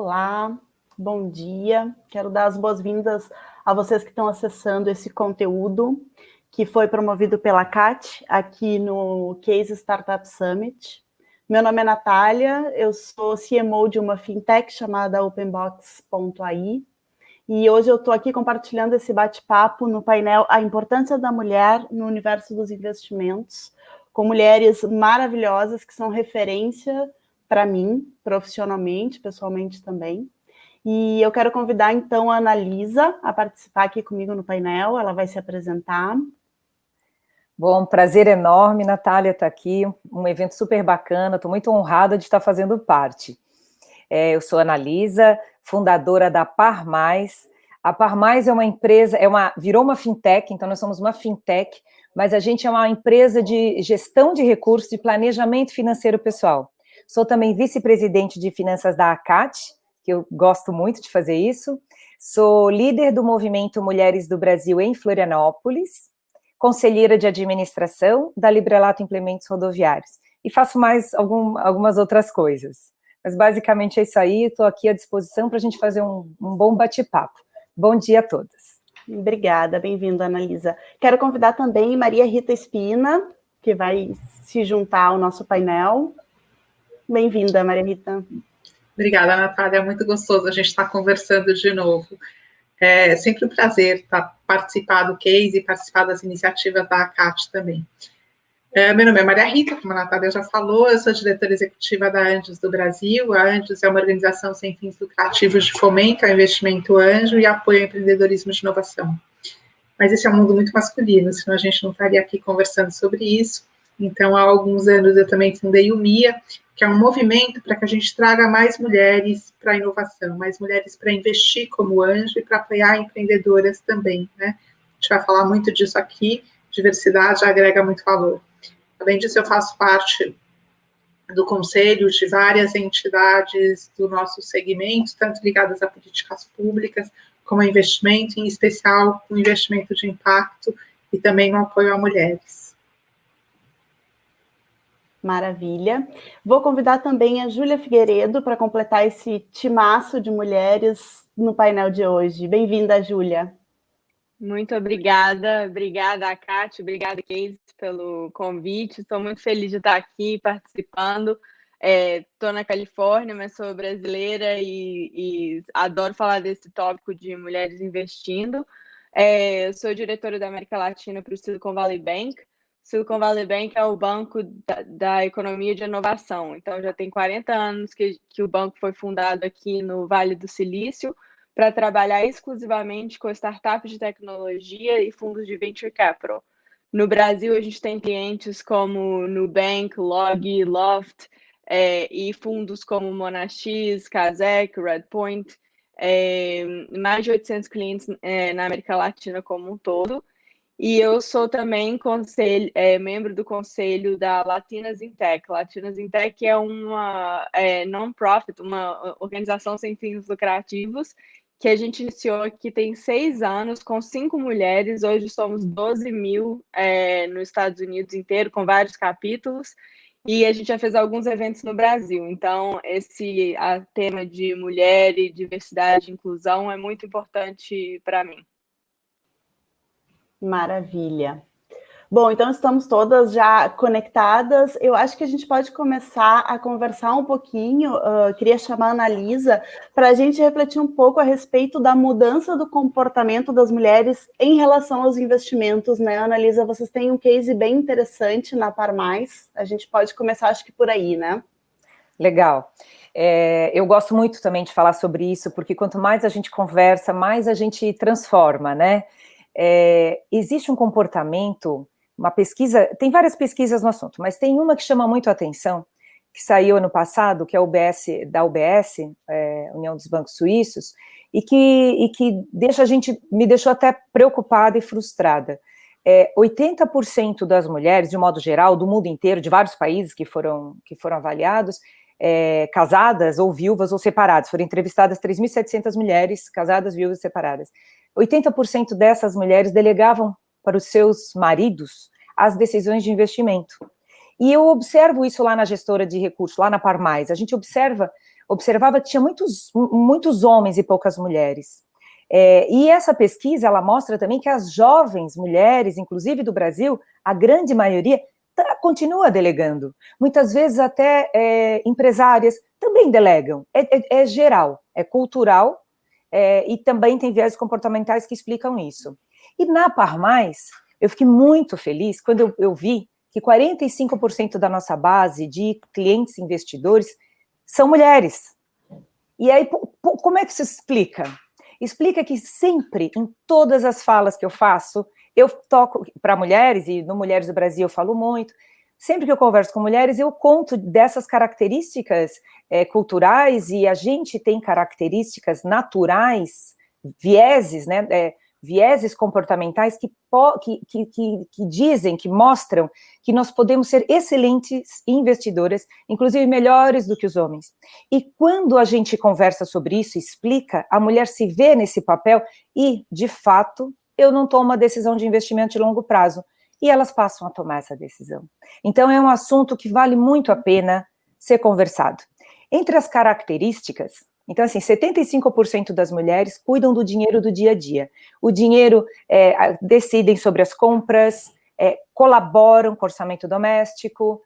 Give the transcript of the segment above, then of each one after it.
Olá, bom dia. Quero dar as boas-vindas a vocês que estão acessando esse conteúdo que foi promovido pela CAT aqui no Case Startup Summit. Meu nome é Natália, eu sou CMO de uma fintech chamada Openbox.ai e hoje eu estou aqui compartilhando esse bate-papo no painel A Importância da Mulher no Universo dos Investimentos, com mulheres maravilhosas que são referência para mim, profissionalmente, pessoalmente também. E eu quero convidar, então, a Analisa a participar aqui comigo no painel. Ela vai se apresentar. Bom, prazer enorme, Natália, estar aqui. Um evento super bacana, estou muito honrada de estar fazendo parte. Eu sou a Analisa, fundadora da Par Mais. A Par Mais é uma empresa, virou uma fintech, então nós somos uma fintech, mas a gente é uma empresa de gestão de recursos, de planejamento financeiro pessoal. Sou também vice-presidente de finanças da ACAT, que eu gosto muito de fazer isso. Sou líder do movimento Mulheres do Brasil em Florianópolis, conselheira de administração da Librelato Implementos Rodoviários. E faço mais algumas outras coisas. Mas basicamente é isso aí, estou aqui à disposição para a gente fazer um bom bate-papo. Bom dia a todas. Obrigada, bem-vinda, Analisa. Quero convidar também Maria Rita Espina, que vai se juntar ao nosso painel. Bem-vinda, Maria Rita. Obrigada, Natália. É muito gostoso a gente estar conversando de novo. É sempre um prazer participar do case e participar das iniciativas da ACAT também. Meu nome é Maria Rita, como a Natália já falou, eu sou diretora executiva da Anjos do Brasil. A Anjos é uma organização sem fins lucrativos de fomento ao investimento anjo e apoio ao empreendedorismo de inovação. Mas esse é um mundo muito masculino, senão a gente não estaria aqui conversando sobre isso. Então, há alguns anos eu também fundei o MIA, que é um movimento para que a gente traga mais mulheres para a inovação, mais mulheres para investir como anjo e para apoiar empreendedoras também, né? A gente vai falar muito disso aqui, diversidade agrega muito valor. Além disso, eu faço parte do conselho de várias entidades do nosso segmento, tanto ligadas a políticas públicas, como a investimento, em especial o investimento de impacto e também no apoio a mulheres. Maravilha. Vou convidar também a Júlia Figueiredo para completar esse timaço de mulheres no painel de hoje. Bem-vinda, Júlia. Muito obrigada, Kátia, obrigada, Case, pelo convite. Estou muito feliz de estar aqui participando. Estou na Califórnia, mas sou brasileira e adoro falar desse tópico de mulheres investindo. Sou diretora da América Latina para o Silicon Valley Bank. Silicon Valley Bank é o banco da economia de inovação. Então, já tem 40 anos que o banco foi fundado aqui no Vale do Silício, para trabalhar exclusivamente com startups de tecnologia e fundos de venture capital. No Brasil, a gente tem clientes como Nubank, Log, Loft, e fundos como Monax, Kazek, Redpoint, mais de 800 clientes na América Latina como um todo. E eu sou também membro do conselho da Latinas in Tech. Latinas in Tech é uma non-profit, uma organização sem fins lucrativos, que a gente iniciou aqui tem 6 anos, com 5 mulheres. Hoje somos 12 mil nos Estados Unidos inteiro, com vários capítulos, e a gente já fez alguns eventos no Brasil. Então, esse tema de mulher e diversidade e inclusão é muito importante para mim. Maravilha. Bom, então estamos todas já conectadas. Eu acho que a gente pode começar a conversar um pouquinho. Queria chamar a Analisa para a gente refletir um pouco a respeito da mudança do comportamento das mulheres em relação aos investimentos, né? Analisa, vocês têm um case bem interessante na Par Mais. A gente pode começar, acho que por aí, né? Legal. Eu gosto muito também de falar sobre isso, porque quanto mais a gente conversa, mais a gente transforma, né? Existe um comportamento, uma pesquisa, tem várias pesquisas no assunto, mas tem uma que chama muito a atenção, que saiu ano passado, que é da UBS, União dos Bancos Suíços, e que me deixou até preocupada e frustrada. 80% das mulheres, de modo geral, do mundo inteiro, de vários países que foram avaliados, casadas ou viúvas ou separadas, foram entrevistadas 3.700 mulheres casadas, viúvas e separadas. 80% dessas mulheres delegavam para os seus maridos as decisões de investimento. E eu observo isso lá na gestora de recursos, lá na Par Mais. A gente observa observava que tinha muitos homens e poucas mulheres. E essa pesquisa, ela mostra também que as jovens mulheres, inclusive do Brasil, a grande maioria, continua delegando. Muitas vezes até empresárias também delegam. É geral, é cultural, e também tem viés comportamentais que explicam isso. E na Par Mais, eu fiquei muito feliz quando eu vi que 45% da nossa base de clientes investidores são mulheres. E aí, como é que isso explica? Explica que sempre, em todas as falas que eu faço, eu toco para mulheres, e no Mulheres do Brasil eu falo muito, sempre que eu converso com mulheres, eu conto dessas características culturais, e a gente tem características naturais, vieses, né, vieses comportamentais que dizem, que mostram que nós podemos ser excelentes investidoras, inclusive melhores do que os homens. E quando a gente conversa sobre isso, explica, a mulher se vê nesse papel e, de fato, eu não tomo uma decisão de investimento de longo prazo. E elas passam a tomar essa decisão. Então, é um assunto que vale muito a pena ser conversado. Entre as características, então, assim, 75% das mulheres cuidam do dinheiro do dia a dia. O dinheiro, decidem sobre as compras, colaboram com o orçamento doméstico,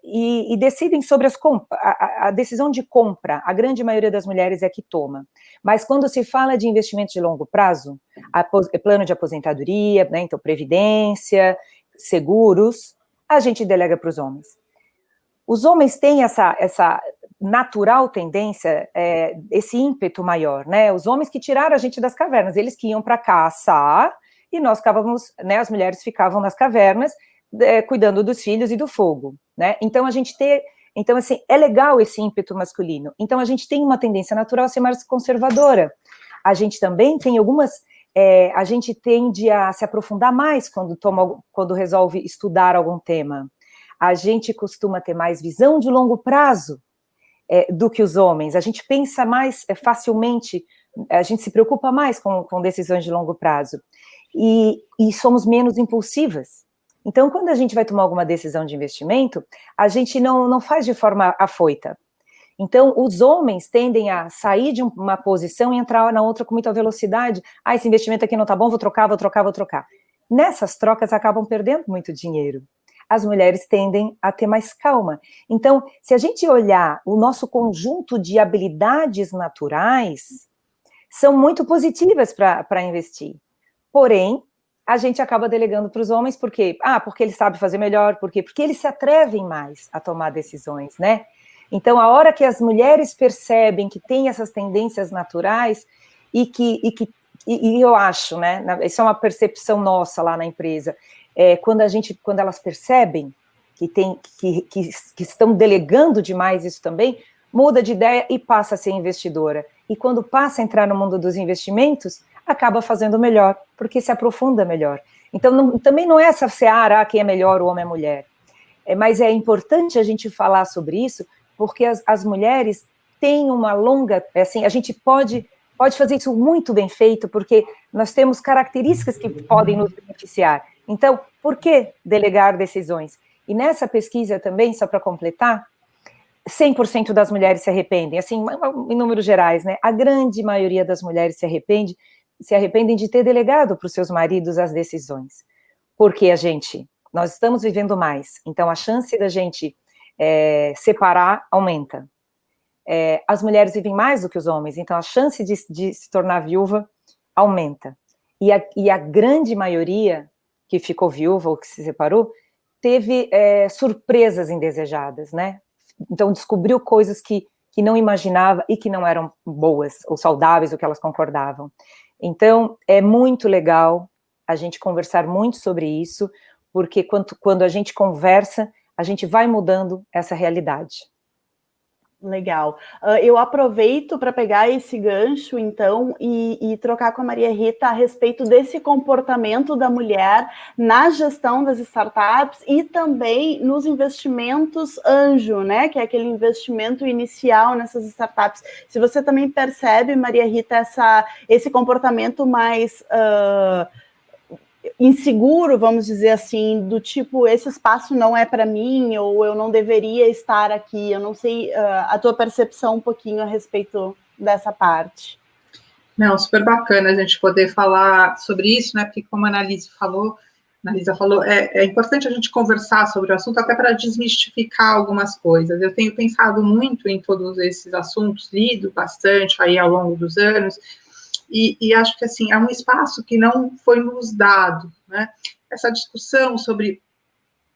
e decidem sobre as compras. A decisão de compra, a grande maioria das mulheres é que toma. Mas quando se fala de investimento de longo prazo, plano de aposentadoria, né, então previdência, seguros, a gente delega para os homens. Os homens têm essa natural tendência, esse ímpeto maior, né? Os homens que tiraram a gente das cavernas, eles que iam para caçar, e nós ficávamos, né, as mulheres ficavam nas cavernas, cuidando dos filhos e do fogo, né? Então, então, assim, é legal esse ímpeto masculino. Então, a gente tem uma tendência natural a ser mais conservadora. A gente também tem a gente tende a se aprofundar mais quando resolve estudar algum tema. A gente costuma ter mais visão de longo prazo do que os homens. A gente pensa mais facilmente, a gente se preocupa mais com decisões de longo prazo. E somos menos impulsivas. Então, quando a gente vai tomar alguma decisão de investimento, a gente não faz de forma afoita. Então, os homens tendem a sair de uma posição e entrar na outra com muita velocidade. Esse investimento aqui não tá bom, vou trocar. Nessas trocas, acabam perdendo muito dinheiro. As mulheres tendem a ter mais calma. Então, se a gente olhar o nosso conjunto de habilidades naturais, são muito positivas para investir. Porém, a gente acaba delegando para os homens, por quê? Porque eles sabem fazer melhor, por quê? Porque eles se atrevem mais a tomar decisões, né? Então, a hora que as mulheres percebem que tem essas tendências naturais, e eu acho, né, isso é uma percepção nossa lá na empresa, quando elas percebem que estão delegando demais isso também, muda de ideia e passa a ser investidora. E quando passa a entrar no mundo dos investimentos, acaba fazendo melhor, porque se aprofunda melhor. Então, também não é essa seara, quem é melhor, o homem é mulher. Mas é importante a gente falar sobre isso, porque as mulheres têm uma longa... Assim, a gente pode fazer isso muito bem feito, porque nós temos características que podem nos beneficiar. Então, por que delegar decisões? E nessa pesquisa também, só para completar, 100% das mulheres se arrependem, assim, em números gerais, né? A grande maioria das mulheres se arrependem de ter delegado para os seus maridos as decisões. Porque nós estamos vivendo mais, então a chance da gente separar aumenta. As mulheres vivem mais do que os homens, então a chance de se tornar viúva aumenta. E a grande maioria que ficou viúva ou que se separou, teve surpresas indesejadas, né? Então, descobriu coisas que não imaginava e que não eram boas ou saudáveis, o que elas concordavam. Então, é muito legal a gente conversar muito sobre isso, porque quando a gente conversa, a gente vai mudando essa realidade. Legal. Eu aproveito para pegar esse gancho, então, e trocar com a Maria Rita a respeito desse comportamento da mulher na gestão das startups e também nos investimentos anjo, né? Que é aquele investimento inicial nessas startups. Se você também percebe, Maria Rita, esse comportamento mais inseguro, vamos dizer assim, do tipo, esse espaço não é para mim, ou eu não deveria estar aqui. Eu não sei a tua percepção um pouquinho a respeito dessa parte. Não, super bacana a gente poder falar sobre isso, né? Porque como a Annalisa falou, é importante a gente conversar sobre o assunto até para desmistificar algumas coisas. Eu tenho pensado muito em todos esses assuntos, lido bastante aí ao longo dos anos, e acho que, assim, é um espaço que não foi nos dado, né? Essa discussão sobre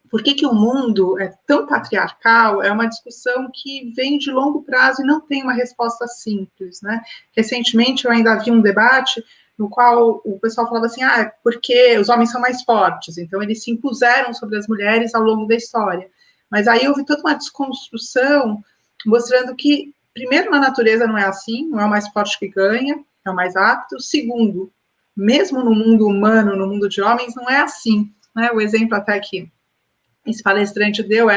por que o mundo é tão patriarcal é uma discussão que vem de longo prazo e não tem uma resposta simples, né? Recentemente eu ainda vi um debate no qual o pessoal falava assim, porque os homens são mais fortes, então eles se impuseram sobre as mulheres ao longo da história. Mas aí houve toda uma desconstrução mostrando que, primeiro, na natureza não é assim, não é o mais forte que ganha, é o mais apto. Segundo, mesmo no mundo humano, no mundo de homens, não é assim, né? O exemplo até que esse palestrante deu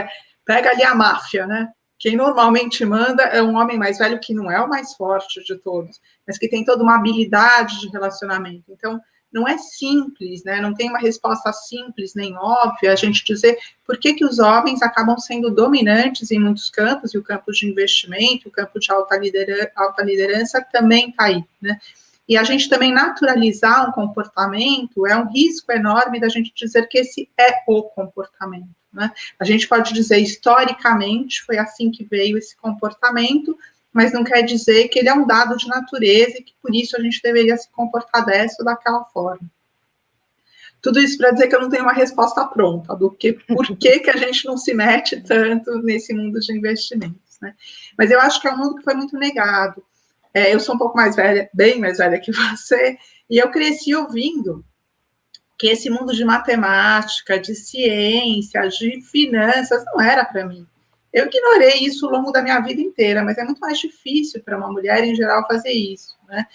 pega ali a máfia, né? Quem normalmente manda é um homem mais velho, que não é o mais forte de todos, mas que tem toda uma habilidade de relacionamento. Então, não é simples, né? Não tem uma resposta simples nem óbvia a gente dizer por que os homens acabam sendo dominantes em muitos campos, e o campo de investimento, o campo de alta liderança também está aí, né? E a gente também naturalizar um comportamento é um risco enorme da gente dizer que esse é o comportamento, né? A gente pode dizer, historicamente, foi assim que veio esse comportamento, mas não quer dizer que ele é um dado de natureza e que, por isso, a gente deveria se comportar dessa ou daquela forma. Tudo isso para dizer que eu não tenho uma resposta pronta do que, por que a gente não se mete tanto nesse mundo de investimentos, né? Mas eu acho que é um mundo que foi muito negado. Eu sou um pouco mais velha, bem mais velha que você, e eu cresci ouvindo que esse mundo de matemática, de ciência, de finanças, não era para mim. Eu ignorei isso ao longo da minha vida inteira, mas é muito mais difícil para uma mulher, em geral, fazer isso, né?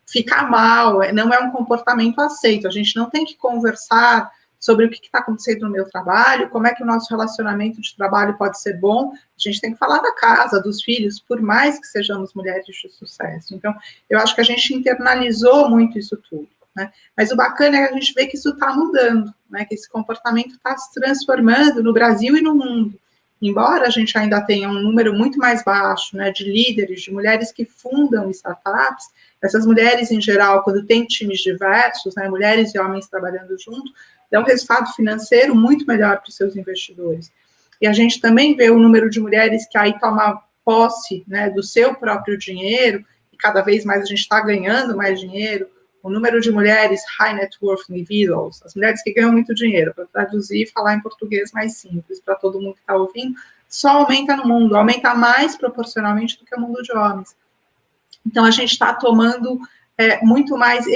Ficar mal, não é um comportamento aceito. A gente não tem que conversar sobre o que está acontecendo no meu trabalho, como é que o nosso relacionamento de trabalho pode ser bom. A gente tem que falar da casa, dos filhos, por mais que sejamos mulheres de sucesso. Então, eu acho que a gente internalizou muito isso tudo, né? Mas o bacana é que a gente vê que isso está mudando, né? Que esse comportamento está se transformando no Brasil e no mundo. Embora a gente ainda tenha um número muito mais baixo, né, de líderes, de mulheres que fundam startups, essas mulheres, em geral, quando tem times diversos, né, mulheres e homens trabalhando junto, dá um resultado financeiro muito melhor para os seus investidores. E a gente também vê o número de mulheres que aí toma posse, né, do seu próprio dinheiro, e cada vez mais a gente está ganhando mais dinheiro. O número de mulheres high net worth individuals, as mulheres que ganham muito dinheiro, para traduzir e falar em português mais simples para todo mundo que está ouvindo, só aumenta no mundo, aumenta mais proporcionalmente do que o mundo de homens. Então, a gente está tomando muito mais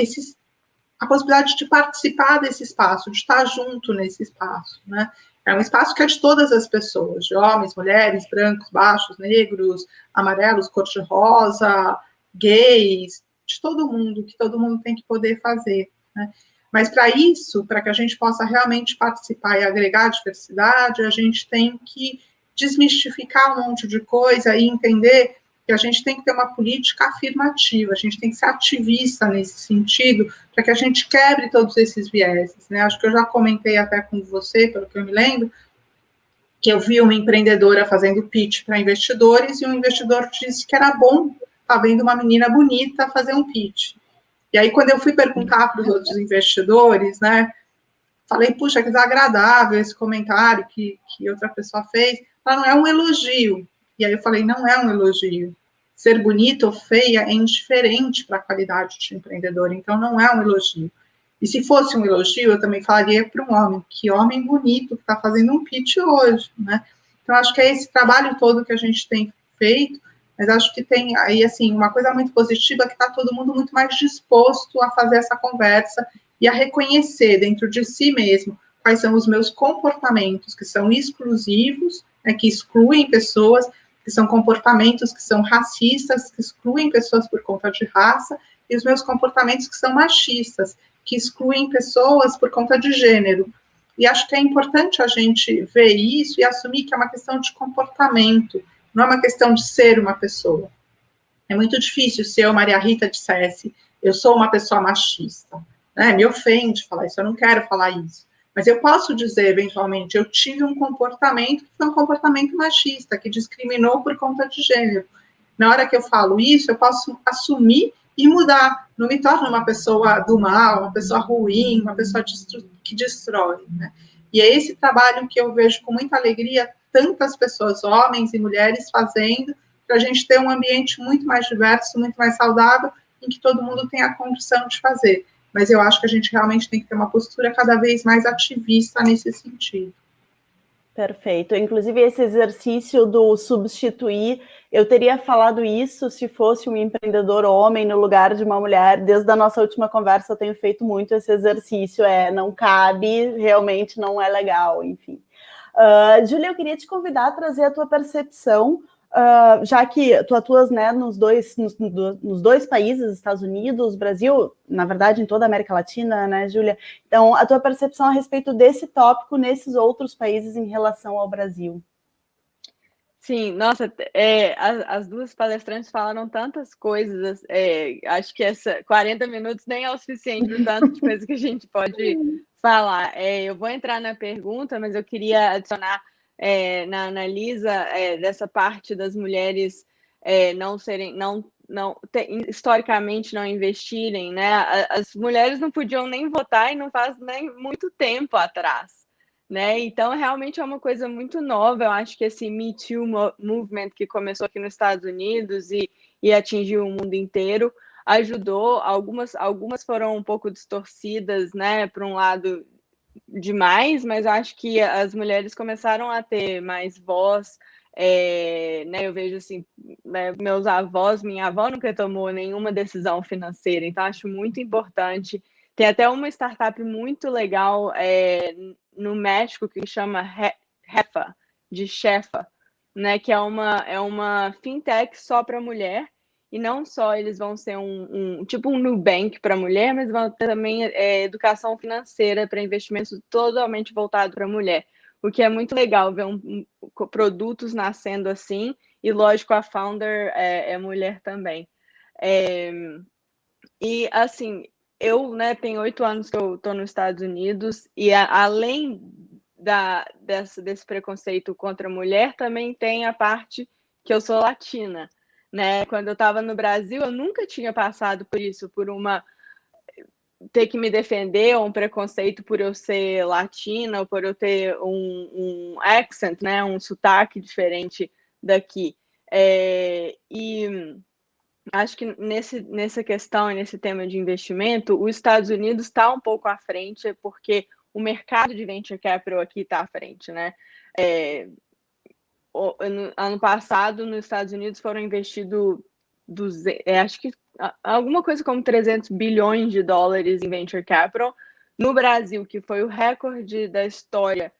a possibilidade de participar desse espaço, de estar junto nesse espaço, né? É um espaço que é de todas as pessoas, de homens, mulheres, brancos, baixos, negros, amarelos, cor-de-rosa, gays, de todo mundo, que todo mundo tem que poder fazer, né? Mas para isso, para que a gente possa realmente participar e agregar diversidade, a gente tem que desmistificar um monte de coisa e entender que a gente tem que ter uma política afirmativa, a gente tem que ser ativista nesse sentido, para que a gente quebre todos esses vieses, né? Acho que eu já comentei até com você, pelo que eu me lembro, que eu vi uma empreendedora fazendo pitch para investidores, e um investidor disse que era bom estar vendo uma menina bonita fazer um pitch. E aí, quando eu fui perguntar para os outros investidores, né, falei, puxa, que desagradável esse comentário que outra pessoa fez. Ela não é um elogio. E aí eu falei, não é um elogio. Ser bonita ou feia é indiferente para a qualidade de empreendedor, então não é um elogio. E se fosse um elogio, eu também falaria para um homem, que homem bonito que está fazendo um pitch hoje, né? Então, acho que é esse trabalho todo que a gente tem feito, mas acho que tem aí, assim, uma coisa muito positiva, que está todo mundo muito mais disposto a fazer essa conversa e a reconhecer dentro de si mesmo quais são os meus comportamentos que são exclusivos, né, que excluem pessoas, que são comportamentos que são racistas, que excluem pessoas por conta de raça, e os meus comportamentos que são machistas, que excluem pessoas por conta de gênero. E acho que é importante a gente ver isso e assumir que é uma questão de comportamento, não é uma questão de ser uma pessoa. É muito difícil se eu, Maria Rita, dissesse, eu sou uma pessoa machista. né? Me ofende falar isso, eu não quero falar isso. Mas eu posso dizer, eventualmente, eu tive um comportamento que foi um comportamento machista, que discriminou por conta de gênero. Na hora que eu falo isso, eu posso assumir e mudar. Não me torno uma pessoa do mal, uma pessoa ruim, uma pessoa que destrói, né? E é esse trabalho que eu vejo com muita alegria tantas pessoas, homens e mulheres, fazendo, para a gente ter um ambiente muito mais diverso, muito mais saudável, em que todo mundo tem a condição de fazer. Mas eu acho que a gente realmente tem que ter uma postura cada vez mais ativista nesse sentido. Perfeito. Inclusive, esse exercício do substituir, eu teria falado isso se fosse um empreendedor homem no lugar de uma mulher. Desde a nossa última conversa, eu tenho feito muito esse exercício. Não cabe, realmente não é legal, enfim. Júlia, eu queria te convidar a trazer a tua percepção, já que tu atuas, né, nos dois países, Estados Unidos, Brasil, na verdade em toda a América Latina, né, Júlia? Então, a tua percepção a respeito desse tópico nesses outros países em relação ao Brasil. Sim, nossa, as duas palestrantes falaram tantas coisas, acho que 40 minutos nem é o suficiente para o tanto de coisa que a gente pode falar. Eu vou entrar na pergunta, mas eu queria adicionar na Analisa dessa parte das mulheres historicamente não investirem, né? As mulheres não podiam nem votar e não faz nem muito tempo atrás. Né? Então, realmente é uma coisa muito nova. Eu acho que esse Me Too movement que começou aqui nos Estados Unidos e atingiu o mundo inteiro ajudou. Algumas foram um pouco distorcidas, né, para um lado demais, mas eu acho que as mulheres começaram a ter mais voz. Né, eu vejo assim, né, meus avós, minha avó nunca tomou nenhuma decisão financeira, então acho muito importante. Tem até uma startup muito legal no México que chama Hefa, de chefa, né, que é uma fintech só para mulher, e não só eles vão ser tipo um Nubank para mulher, mas vão ter também educação financeira para investimentos totalmente voltado para mulher, o que é muito legal ver produtos nascendo assim, e lógico, a founder é mulher também. E assim, eu, né, tenho 8 anos que eu estou nos Estados Unidos, e além desse preconceito contra a mulher, também tem a parte que eu sou latina, né? Quando eu estava no Brasil, eu nunca tinha passado por isso, ter que me defender, ou um preconceito por eu ser latina, ou por eu ter um accent, né, um sotaque diferente daqui. E acho que nessa questão e nesse tema de investimento, os Estados Unidos está um pouco à frente, porque o mercado de venture capital aqui está à frente, né? Ano passado, nos Estados Unidos, foram investidos, acho que alguma coisa como 300 bilhões de dólares em venture capital. No Brasil, que foi o recorde da história,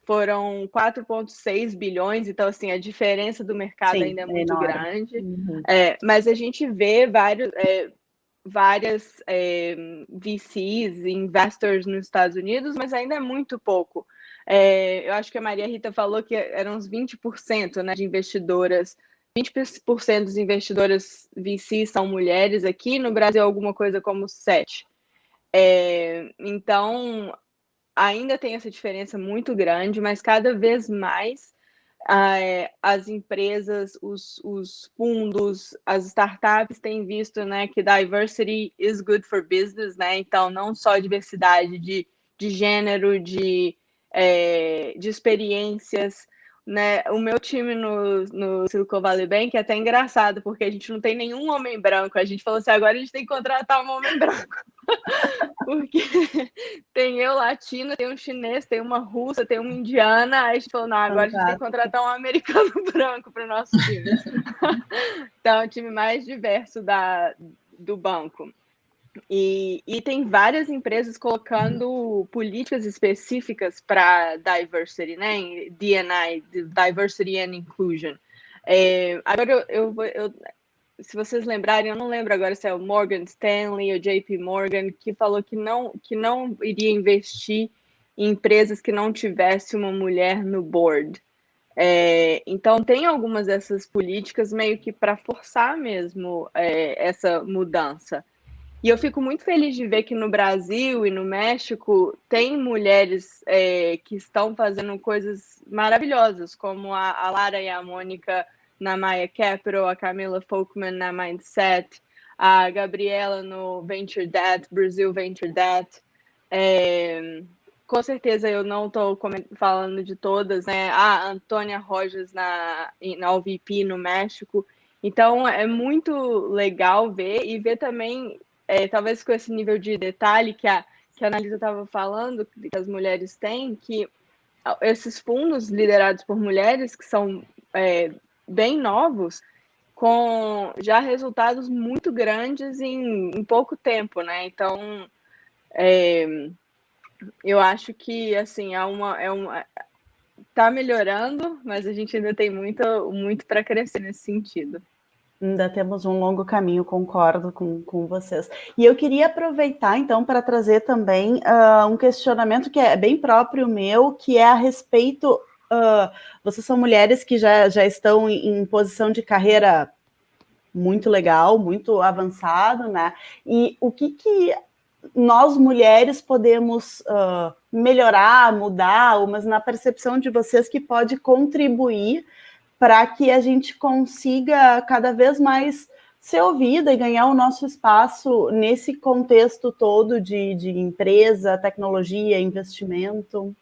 foram 4,6 bilhões, então, assim, a diferença do mercado ainda é muito grande. Uhum. Mas a gente vê várias VCs, investors nos Estados Unidos, mas ainda é muito pouco. Eu acho que a Maria Rita falou que eram uns 20%, né, de investidoras. 20% dos investidoras VC são mulheres aqui, no Brasil alguma coisa como 7%. Então, ainda tem essa diferença muito grande, mas cada vez mais as empresas, os fundos, as startups têm visto, né, que diversity is good for business, né? Então, não só diversidade de gênero, de experiências, né? O meu time no Silicon Valley Bank é até engraçado, porque a gente não tem nenhum homem branco. A gente falou assim, agora a gente tem que contratar um homem branco. Porque tem eu latina, tem um chinês, tem uma russa, tem uma indiana. Aí a gente falou, não, agora a gente tem que contratar um americano branco para o nosso time. Então, é o time mais diverso do banco. E tem várias empresas colocando políticas específicas para diversity, né? D&I, Diversity and Inclusion. Agora, se vocês lembrarem, eu não lembro agora se é o Morgan Stanley ou JP Morgan, que falou que não iria investir em empresas que não tivesse uma mulher no board. Então, tem algumas dessas políticas meio que para forçar mesmo essa mudança. E eu fico muito feliz de ver que no Brasil e no México tem mulheres que estão fazendo coisas maravilhosas, como a Lara e a Mônica na Maya Capital, a Camila Folkman na Mindset, a Gabriela no Venture Debt, Brazil Venture Debt. Com certeza eu não estou falando de todas, né? A Antônia Rojas na OVP no México. Então é muito legal ver e ver também, talvez com esse nível de detalhe que a Analisa estava falando, que as mulheres têm, que esses fundos liderados por mulheres, que são bem novos, com já resultados muito grandes em pouco tempo, né? Então, eu acho que, assim, tá melhorando, mas a gente ainda tem muito para crescer nesse sentido. Ainda temos um longo caminho, concordo com vocês. E eu queria aproveitar, então, para trazer também um questionamento que é bem próprio meu, que é a respeito... vocês são mulheres que já estão em posição de carreira muito legal, muito avançado, né? E o que nós, mulheres, podemos melhorar, mudar, mas na percepção de vocês que pode contribuir para que a gente consiga cada vez mais ser ouvida e ganhar o nosso espaço nesse contexto todo de empresa, tecnologia, investimento?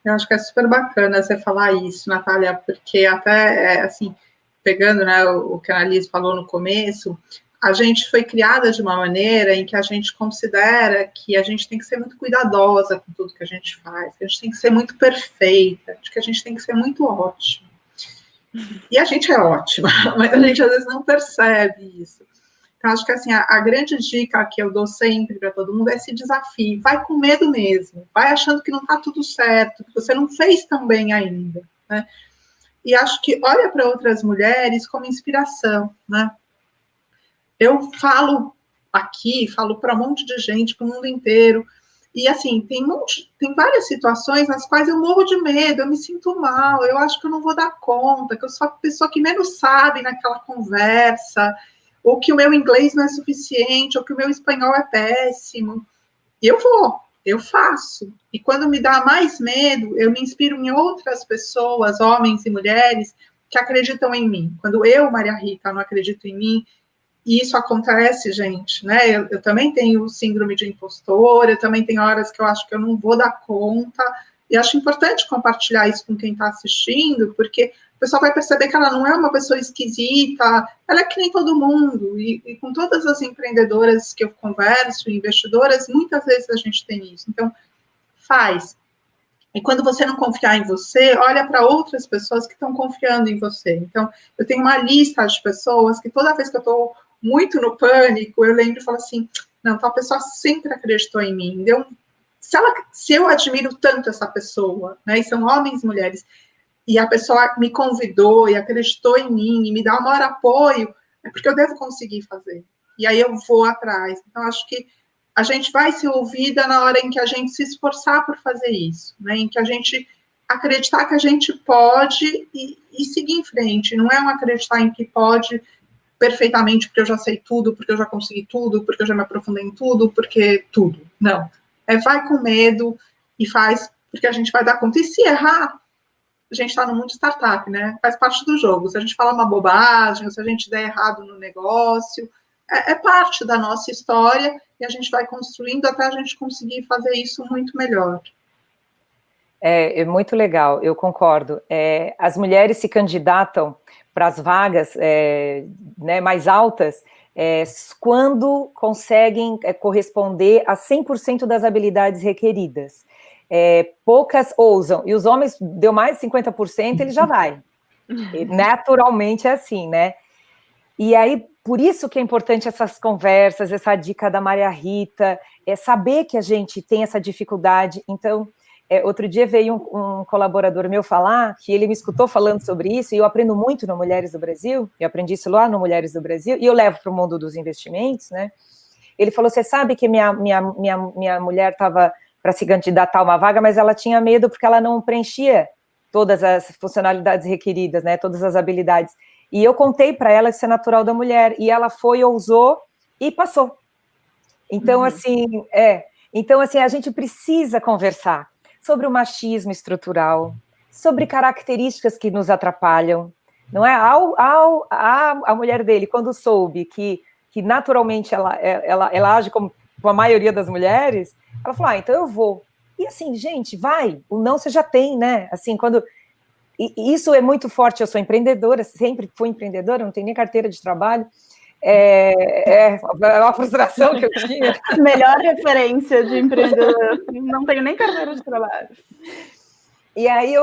Eu acho que é super bacana você falar isso, Natália, porque até, assim, pegando, né, o que a Annalise falou no começo, a gente foi criada de uma maneira em que a gente considera que a gente tem que ser muito cuidadosa com tudo que a gente faz, que a gente tem que ser muito perfeita, que a gente tem que ser muito ótima. E a gente é ótima, mas a gente às vezes não percebe isso. Então, acho que assim, a grande dica que eu dou sempre para todo mundo é esse desafio. Vai com medo mesmo, vai achando que não está tudo certo, que você não fez tão bem ainda, né? E acho que olha para outras mulheres como inspiração, né? Eu falo aqui, falo para um monte de gente, para o mundo inteiro, e assim, tem várias situações nas quais eu morro de medo, eu me sinto mal, eu acho que eu não vou dar conta, que eu sou a pessoa que menos sabe naquela conversa, ou que o meu inglês não é suficiente, ou que o meu espanhol é péssimo. E eu faço. E quando me dá mais medo, eu me inspiro em outras pessoas, homens e mulheres, que acreditam em mim. Quando eu, Maria Rita, não acredito em mim, e isso acontece, gente, né? Eu também tenho síndrome de impostor, eu também tenho horas que eu acho que eu não vou dar conta, e acho importante compartilhar isso com quem está assistindo, porque o pessoal vai perceber que ela não é uma pessoa esquisita, ela é que nem todo mundo, e com todas as empreendedoras que eu converso, investidoras, muitas vezes a gente tem isso. Então, faz. E quando você não confiar em você, olha para outras pessoas que estão confiando em você. Então, eu tenho uma lista de pessoas que toda vez que eu estou muito no pânico, eu lembro e falo assim, não, tal pessoa sempre acreditou em mim. Se eu admiro tanto essa pessoa, né, e são homens e mulheres, e a pessoa me convidou e acreditou em mim e me dá o maior apoio, é porque eu devo conseguir fazer. E aí eu vou atrás. Então, acho que a gente vai ser ouvida na hora em que a gente se esforçar por fazer isso, né? Em que a gente acreditar que a gente pode e seguir em frente. Não é um acreditar em que pode perfeitamente porque eu já sei tudo, porque eu já consegui tudo, porque eu já me aprofundei em tudo, porque tudo. Não. Vai com medo e faz porque a gente vai dar conta. E se errar, a gente está no mundo de startup, né? Faz parte do jogo. Se a gente falar uma bobagem, ou se a gente der errado no negócio, é parte da nossa história e a gente vai construindo até a gente conseguir fazer isso muito melhor. É muito legal, eu concordo. As mulheres se candidatam para as vagas né, mais altas quando conseguem corresponder a 100% das habilidades requeridas. Poucas ousam, e os homens deu mais de 50%, ele já vai. Naturalmente é assim, né? E aí, por isso que é importante essas conversas, essa dica da Maria Rita, saber que a gente tem essa dificuldade. Então, outro dia veio um colaborador meu falar, que ele me escutou falando sobre isso, e eu aprendo muito no Mulheres do Brasil, eu aprendi isso lá no Mulheres do Brasil, e eu levo para o mundo dos investimentos, né? Ele falou, você sabe que minha mulher estava para se candidatar a uma vaga, mas ela tinha medo porque ela não preenchia todas as funcionalidades requeridas, né, todas as habilidades. E eu contei para ela que isso é natural da mulher, e ela foi, ousou e passou. Então, assim, a gente precisa conversar sobre o machismo estrutural, sobre características que nos atrapalham, não é? A mulher dele, quando soube que naturalmente ela age como a maioria das mulheres, ela falou, então eu vou. E assim, gente, vai, o não você já tem, né? Assim, e isso é muito forte, eu sou empreendedora, sempre fui empreendedora, não tenho nem carteira de trabalho, é uma frustração que eu tinha. Melhor referência de empreendedor, não tenho nem carteira de trabalho. E aí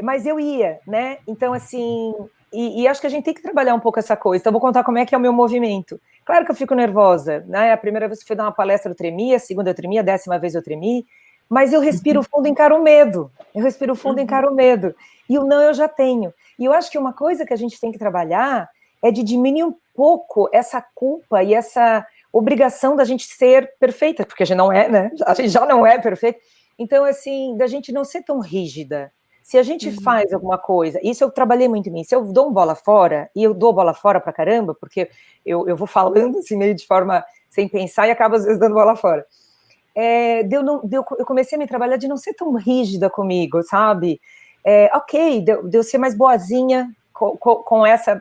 mas eu ia, né? Então, assim, e acho que a gente tem que trabalhar um pouco essa coisa. Então, vou contar como é que é o meu movimento. Claro que eu fico nervosa, né? A primeira vez que fui dar uma palestra eu tremia, a segunda eu tremia, a 10ª vez eu tremi, mas eu respiro fundo e encaro o medo. Eu respiro fundo e encaro o medo. E o não eu já tenho. E eu acho que uma coisa que a gente tem que trabalhar é de diminuir um pouco essa culpa e essa obrigação da gente ser perfeita, porque a gente não é, né? A gente já não é perfeita. Então, assim, da gente não ser tão rígida. Se a gente faz alguma coisa, isso eu trabalhei muito em mim, se eu dou bola fora, e eu dou bola fora pra caramba, porque eu vou falando assim meio de forma sem pensar e acabo às vezes dando bola fora. Eu comecei a me trabalhar de não ser tão rígida comigo, sabe? De eu ser mais boazinha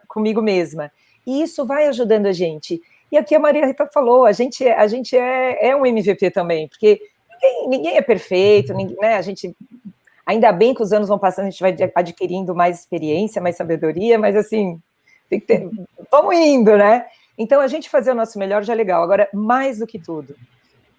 comigo mesma. E isso vai ajudando a gente. E aqui a Maria Rita falou, a gente é um MVP também, porque ninguém é perfeito, né? A gente, ainda bem que os anos vão passando, a gente vai adquirindo mais experiência, mais sabedoria, mas assim, tem que ter, vamos indo, né? Então, a gente fazer o nosso melhor já é legal. Agora, mais do que tudo,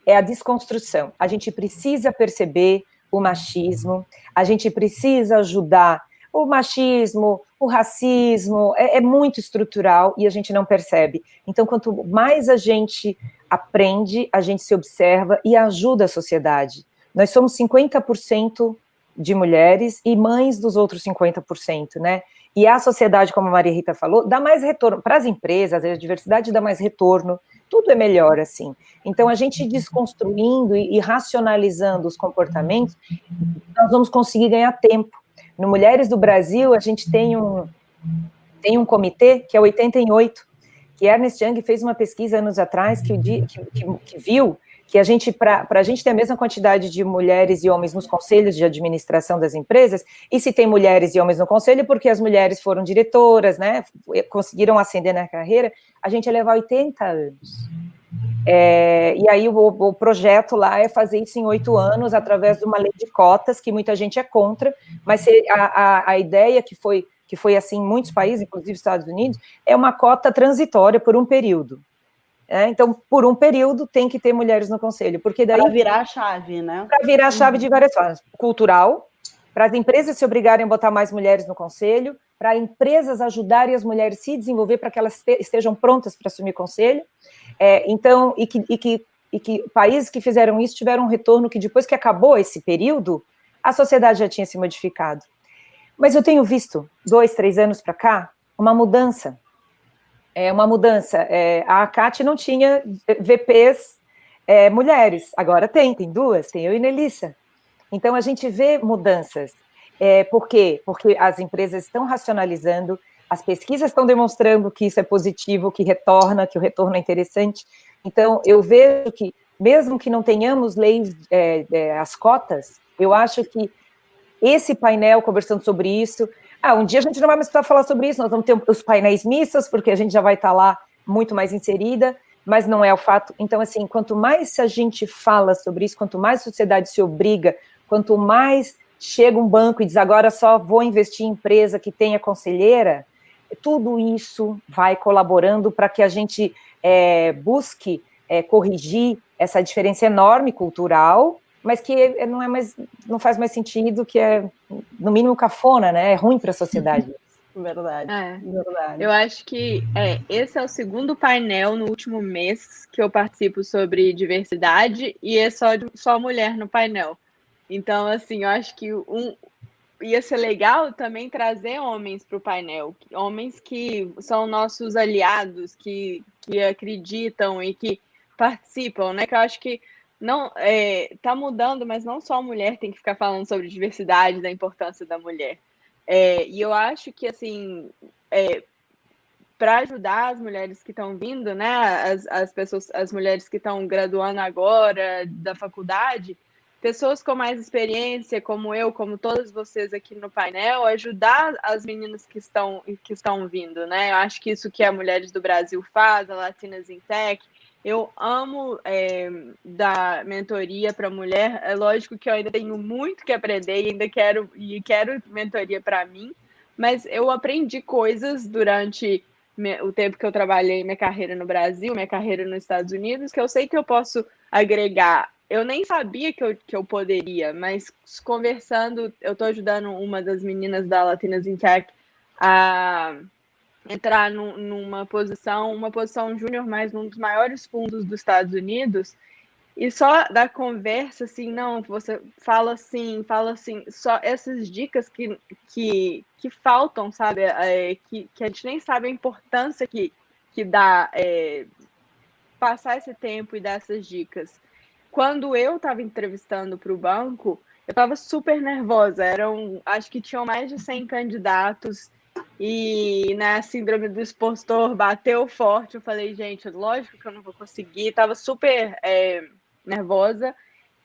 é a desconstrução. A gente precisa perceber o machismo, a gente precisa ajudar o machismo, o racismo, é muito estrutural e a gente não percebe. Então, quanto mais a gente aprende, a gente se observa e ajuda a sociedade. Nós somos 50% de mulheres e mães dos outros 50%, né? E a sociedade, como a Maria Rita falou, dá mais retorno. Para as empresas, a diversidade dá mais retorno, tudo é melhor, assim. Então, a gente desconstruindo e racionalizando os comportamentos, nós vamos conseguir ganhar tempo. No Mulheres do Brasil, a gente tem um comitê, que é o 88, que Ernest Young fez uma pesquisa anos atrás, que viu que a gente, para a gente ter a mesma quantidade de mulheres e homens nos conselhos de administração das empresas, e se tem mulheres e homens no conselho, porque as mulheres foram diretoras, né, conseguiram ascender na carreira, a gente ia levar 80 anos. E aí o projeto lá é fazer isso em 8 anos, através de uma lei de cotas, que muita gente é contra, mas a ideia que foi assim em muitos países, inclusive Estados Unidos, é uma cota transitória por um período. Então, por um período, tem que ter mulheres no conselho, porque daí... Para virar a chave, né? Para virar a chave de várias formas. Cultural, para as empresas se obrigarem a botar mais mulheres no conselho, para empresas ajudarem as mulheres a se desenvolver para que elas estejam prontas para assumir conselho. Então, e que países que fizeram isso tiveram um retorno que depois que acabou esse período, a sociedade já tinha se modificado. Mas eu tenho visto, 2, 3 anos para cá, uma mudança. A ACAT não tinha VPs mulheres, agora tem 2, tem eu e Nelissa. Então, a gente vê mudanças. Por quê? Porque as empresas estão racionalizando, as pesquisas estão demonstrando que isso é positivo, que o retorno é interessante. Então, eu vejo que, mesmo que não tenhamos leis, as cotas, eu acho que esse painel conversando sobre isso, um dia a gente não vai mais precisar falar sobre isso, nós vamos ter os painéis mistos, porque a gente já vai estar lá muito mais inserida, mas não é o fato. Então, assim, quanto mais a gente fala sobre isso, quanto mais a sociedade se obriga, quanto mais chega um banco e diz, agora só vou investir em empresa que tenha conselheira, tudo isso vai colaborando para que a gente busque corrigir essa diferença enorme cultural, mas que não faz mais sentido, que é, no mínimo, cafona, né? É ruim para a sociedade. Verdade. Verdade. Eu acho que esse é o segundo painel no último mês que eu participo sobre diversidade e é só mulher no painel. Então, assim, eu acho que ia ser legal também trazer homens para o painel, homens que são nossos aliados, que acreditam e que participam, né? Que eu acho que não tá mudando, mas não só a mulher tem que ficar falando sobre diversidade, da importância da mulher. E eu acho que, assim, para ajudar as mulheres que estão vindo, né, as mulheres que estão graduando agora da faculdade, pessoas com mais experiência, como eu, como todos vocês aqui no painel, ajudar as meninas que estão vindo, né? Eu acho que isso que a Mulheres do Brasil faz, a Latinas in Tech, eu amo dar mentoria para mulher. É lógico que eu ainda tenho muito que aprender e ainda quero mentoria para mim, mas eu aprendi coisas durante o tempo que eu trabalhei minha carreira no Brasil, minha carreira nos Estados Unidos, que eu sei que eu posso agregar. Eu nem sabia que eu poderia, mas conversando, eu estou ajudando uma das meninas da Latinas in Tech a entrar uma posição júnior, mas num dos maiores fundos dos Estados Unidos, e só da conversa, assim, não, você fala assim, só essas dicas que faltam, sabe? Que a gente nem sabe a importância que dá passar esse tempo e dar essas dicas. Quando eu estava entrevistando para o banco, eu estava super nervosa. Acho que tinham mais de 100 candidatos e na síndrome do expostor bateu forte. Eu falei, gente, lógico que eu não vou conseguir. Estava super nervosa.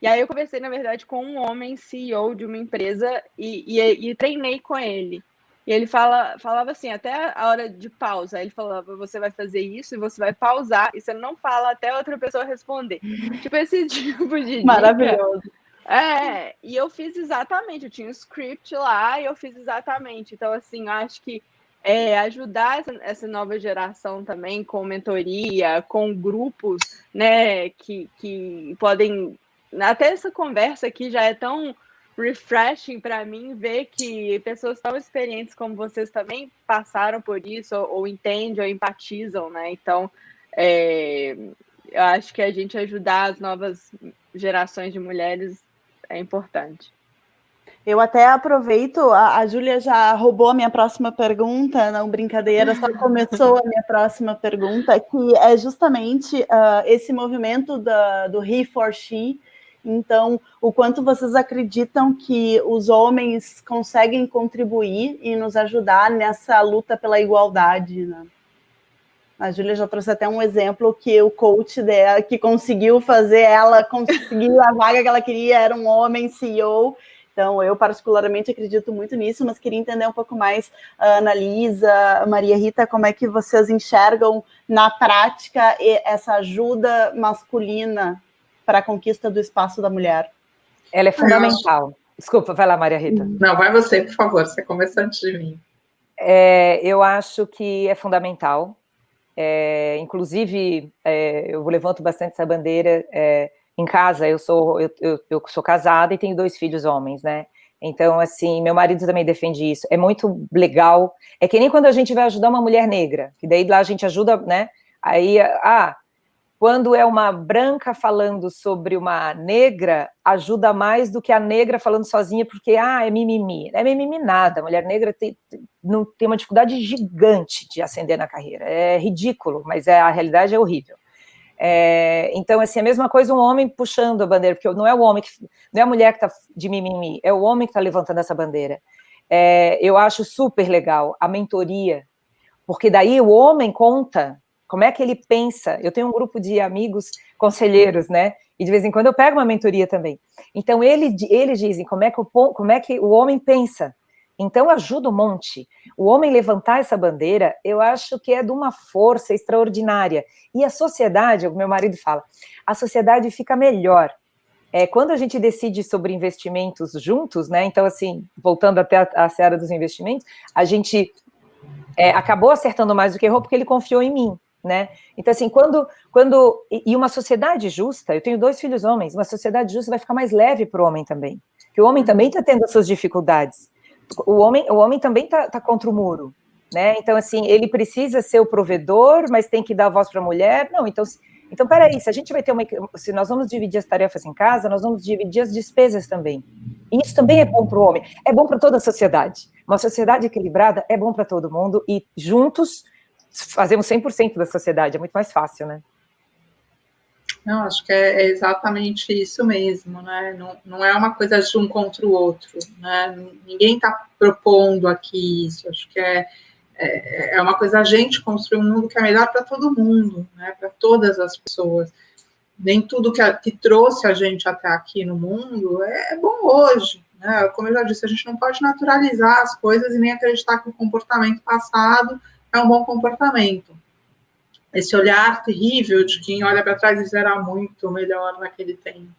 E aí eu conversei, na verdade, com um homem CEO de uma empresa e treinei com ele. E ele falava assim, até a hora de pausa, ele falava, você vai fazer isso e você vai pausar, e você não fala até outra pessoa responder. Tipo, esse tipo de dica. Maravilhoso. E eu fiz exatamente, eu tinha um script lá e eu fiz exatamente. Então, assim, eu acho que ajudar essa nova geração também com mentoria, com grupos, né, que podem... Até essa conversa aqui já é tão refreshing para mim ver que pessoas tão experientes como vocês também passaram por isso, ou entendem, ou empatizam, né? Então, eu acho que a gente ajudar as novas gerações de mulheres é importante. Eu até aproveito, a Júlia já roubou a minha próxima pergunta, não, brincadeira, só começou a minha próxima pergunta, que é justamente esse movimento do He for She. Então, o quanto vocês acreditam que os homens conseguem contribuir e nos ajudar nessa luta pela igualdade, né? A Júlia já trouxe até um exemplo que o coach dela, que conseguiu fazer ela conseguir a vaga que ela queria, era um homem CEO. Então, eu particularmente acredito muito nisso, mas queria entender um pouco mais, Ana Lisa, Maria Rita, como é que vocês enxergam na prática essa ajuda masculina para a conquista do espaço da mulher? Ela é fundamental. Desculpa, vai lá, Maria Rita. Não, vai você, por favor, você começa antes de mim. Eu acho que é fundamental. Inclusive, eu levanto bastante essa bandeira. Em casa, eu sou casada e tenho 2 filhos homens, né? Então, assim, meu marido também defende isso. É muito legal. É que nem quando a gente vai ajudar uma mulher negra, que daí lá a gente ajuda, né? Aí, quando é uma branca falando sobre uma negra, ajuda mais do que a negra falando sozinha, porque, é mimimi. Não é mimimi nada. A mulher negra tem uma dificuldade gigante de ascender na carreira. É ridículo, mas a realidade é horrível. Então, assim, a mesma coisa um homem puxando a bandeira, porque não é o homem, não é a mulher que está de mimimi, é o homem que está levantando essa bandeira. Eu acho super legal a mentoria, porque daí o homem conta como é que ele pensa. Eu tenho um grupo de amigos conselheiros, né? E de vez em quando eu pego uma mentoria também. Então, eles dizem como é que o homem pensa. Então, ajuda um monte. O homem levantar essa bandeira, eu acho que é de uma força extraordinária. E a sociedade, o meu marido fala, a sociedade fica melhor. Quando a gente decide sobre investimentos juntos, né? Então, assim, voltando até a seara dos investimentos, a gente acabou acertando mais do que errou, porque ele confiou em mim, né? Então, assim, e uma sociedade justa, eu tenho 2 filhos homens, uma sociedade justa vai ficar mais leve para o homem também, porque o homem também está tendo as suas dificuldades. O homem também está contra o muro, né? Então, assim, ele precisa ser o provedor, mas tem que dar voz para a mulher. Não, então, peraí, se nós vamos dividir as tarefas em casa, nós vamos dividir as despesas também. E isso também é bom para o homem, é bom para toda a sociedade. Uma sociedade equilibrada é bom para todo mundo e juntos fazemos 100% da sociedade, é muito mais fácil, né? Não, acho que é exatamente isso mesmo, né? Não é uma coisa de um contra o outro, né? Ninguém está propondo aqui isso. Acho que É uma coisa a gente construir um mundo que é melhor para todo mundo, né, para todas as pessoas. Nem tudo que trouxe a gente até aqui no mundo é bom hoje, né? Como eu já disse, a gente não pode naturalizar as coisas e nem acreditar que o comportamento passado é um bom comportamento. Esse olhar terrível de quem olha para trás e diz era muito melhor naquele tempo.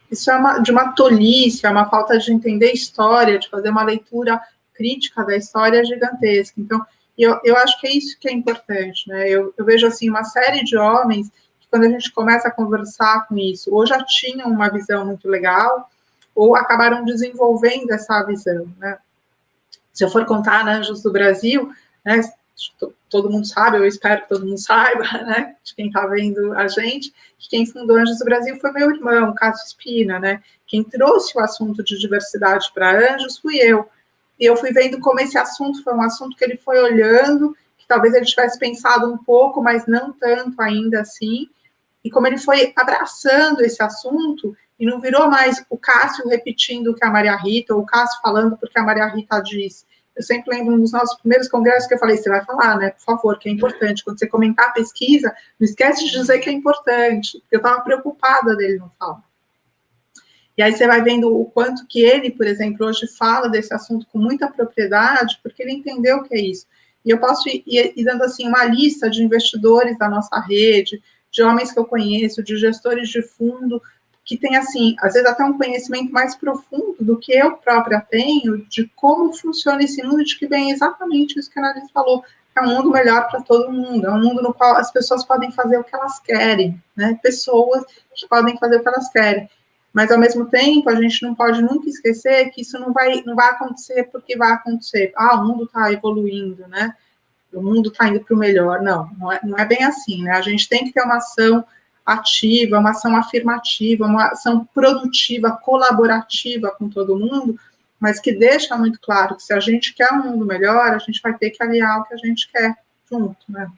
Isso é de uma tolice, é uma falta de entender história, de fazer uma leitura crítica da história gigantesca. Então, eu acho que é isso que é importante, né? Eu vejo, assim, uma série de homens que, quando a gente começa a conversar com isso, ou já tinham uma visão muito legal, ou acabaram desenvolvendo essa visão, né? Se eu for contar, né, Anjos do Brasil, né, todo mundo sabe, eu espero que todo mundo saiba, né, de quem está vendo a gente, que quem fundou Anjos do Brasil foi meu irmão, Cássio Espina, né, quem trouxe o assunto de diversidade para Anjos fui eu, e eu fui vendo como esse assunto foi um assunto que ele foi olhando, que talvez ele tivesse pensado um pouco, mas não tanto ainda assim, e como ele foi abraçando esse assunto, e não virou mais o Cássio repetindo o que a Maria Rita, ou o Cássio falando porque a Maria Rita disse. Eu sempre lembro nos nossos primeiros congressos que eu falei, você vai falar, né, por favor, que é importante. Quando você comentar a pesquisa, não esquece de dizer que é importante, porque eu estava preocupada dele não falar. E aí você vai vendo o quanto que ele, por exemplo, hoje fala desse assunto com muita propriedade, porque ele entendeu o que é isso. E eu posso ir dando, assim, uma lista de investidores da nossa rede, de homens que eu conheço, de gestores de fundo, que tem, assim, às vezes até um conhecimento mais profundo do que eu própria tenho, de como funciona esse mundo, de que vem exatamente isso que a Annalise falou, é um mundo melhor para todo mundo, é um mundo no qual as pessoas podem fazer o que elas querem, né, pessoas que podem fazer o que elas querem, mas, ao mesmo tempo, a gente não pode nunca esquecer que isso não vai acontecer porque vai acontecer, o mundo está evoluindo, né, o mundo está indo para o melhor, não é bem assim, né, a gente tem que ter uma ação ativa, uma ação afirmativa, uma ação produtiva, colaborativa com todo mundo, mas que deixa muito claro que se a gente quer um mundo melhor, a gente vai ter que aliar o que a gente quer junto, né.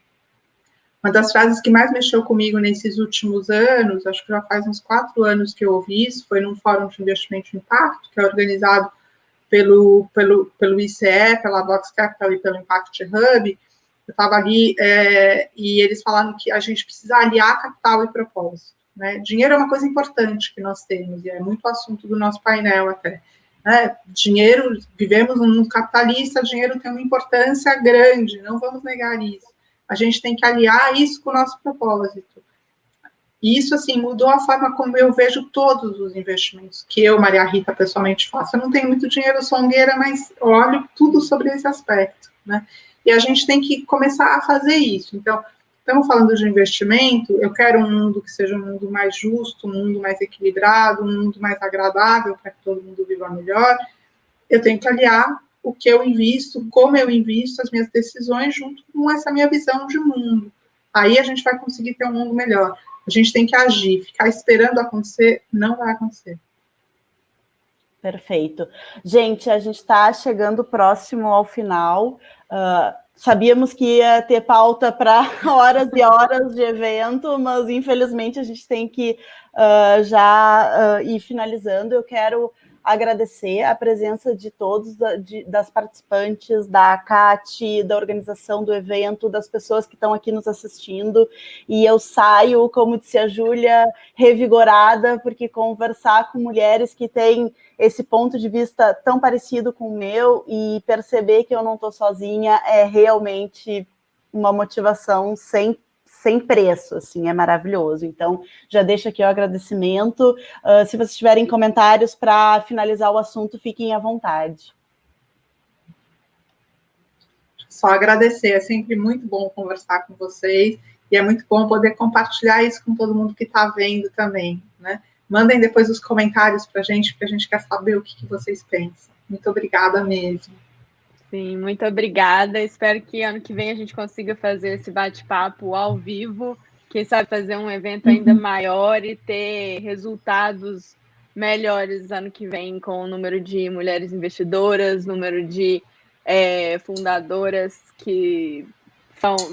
Uma das frases que mais mexeu comigo nesses últimos anos, acho que já faz uns 4 anos que eu ouvi isso, foi num fórum de investimento de impacto, que é organizado pelo ICE, pela Vox Capital e pelo Impact Hub. Eu estava ali e eles falaram que a gente precisa aliar capital e propósito, né? Dinheiro é uma coisa importante que nós temos, e é muito assunto do nosso painel até, né? Dinheiro, vivemos num mundo capitalista, dinheiro tem uma importância grande, não vamos negar isso. A gente tem que aliar isso com o nosso propósito. E isso, assim, mudou a forma como eu vejo todos os investimentos que eu, Maria Rita, pessoalmente faço. Eu não tenho muito dinheiro, sou songueira, mas olho tudo sobre esse aspecto, né? E a gente tem que começar a fazer isso. Então, estamos falando de investimento, eu quero um mundo que seja um mundo mais justo, um mundo mais equilibrado, um mundo mais agradável para que todo mundo viva melhor. Eu tenho que aliar o que eu invisto, como eu invisto, as minhas decisões, junto com essa minha visão de mundo. Aí a gente vai conseguir ter um mundo melhor. A gente tem que agir, ficar esperando acontecer, não vai acontecer. Perfeito. Gente, a gente está chegando próximo ao final. Sabíamos que ia ter pauta para horas e horas de evento, mas infelizmente a gente tem que já ir finalizando. Eu quero agradecer a presença de todos, das participantes, da CAT, da organização do evento, das pessoas que estão aqui nos assistindo, e eu saio, como disse a Júlia, revigorada, porque conversar com mulheres que têm esse ponto de vista tão parecido com o meu e perceber que eu não estou sozinha é realmente uma motivação sem preço, assim, é maravilhoso. Então, já deixo aqui o agradecimento. Se vocês tiverem comentários para finalizar o assunto, fiquem à vontade. Só agradecer, é sempre muito bom conversar com vocês, e é muito bom poder compartilhar isso com todo mundo que está vendo também, né? Mandem depois os comentários para a gente, porque a gente quer saber o que vocês pensam. Muito obrigada mesmo. Sim, muito obrigada. Espero que ano que vem a gente consiga fazer esse bate-papo ao vivo. Quem sabe fazer um evento ainda maior e ter resultados melhores ano que vem, com o número de mulheres investidoras, número de fundadoras que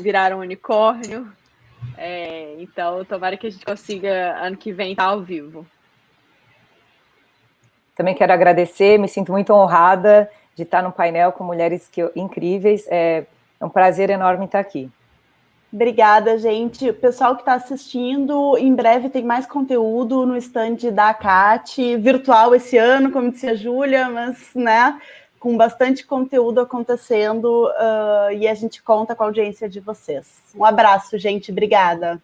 viraram unicórnio. Então, tomara que a gente consiga ano que vem estar ao vivo. Também quero agradecer, me sinto muito honrada de estar no painel com mulheres incríveis. É um prazer enorme estar aqui. Obrigada, gente. O pessoal que está assistindo, em breve tem mais conteúdo no stand da ACAT, virtual esse ano, como disse a Júlia, mas, né, com bastante conteúdo acontecendo, e a gente conta com a audiência de vocês. Um abraço, gente. Obrigada.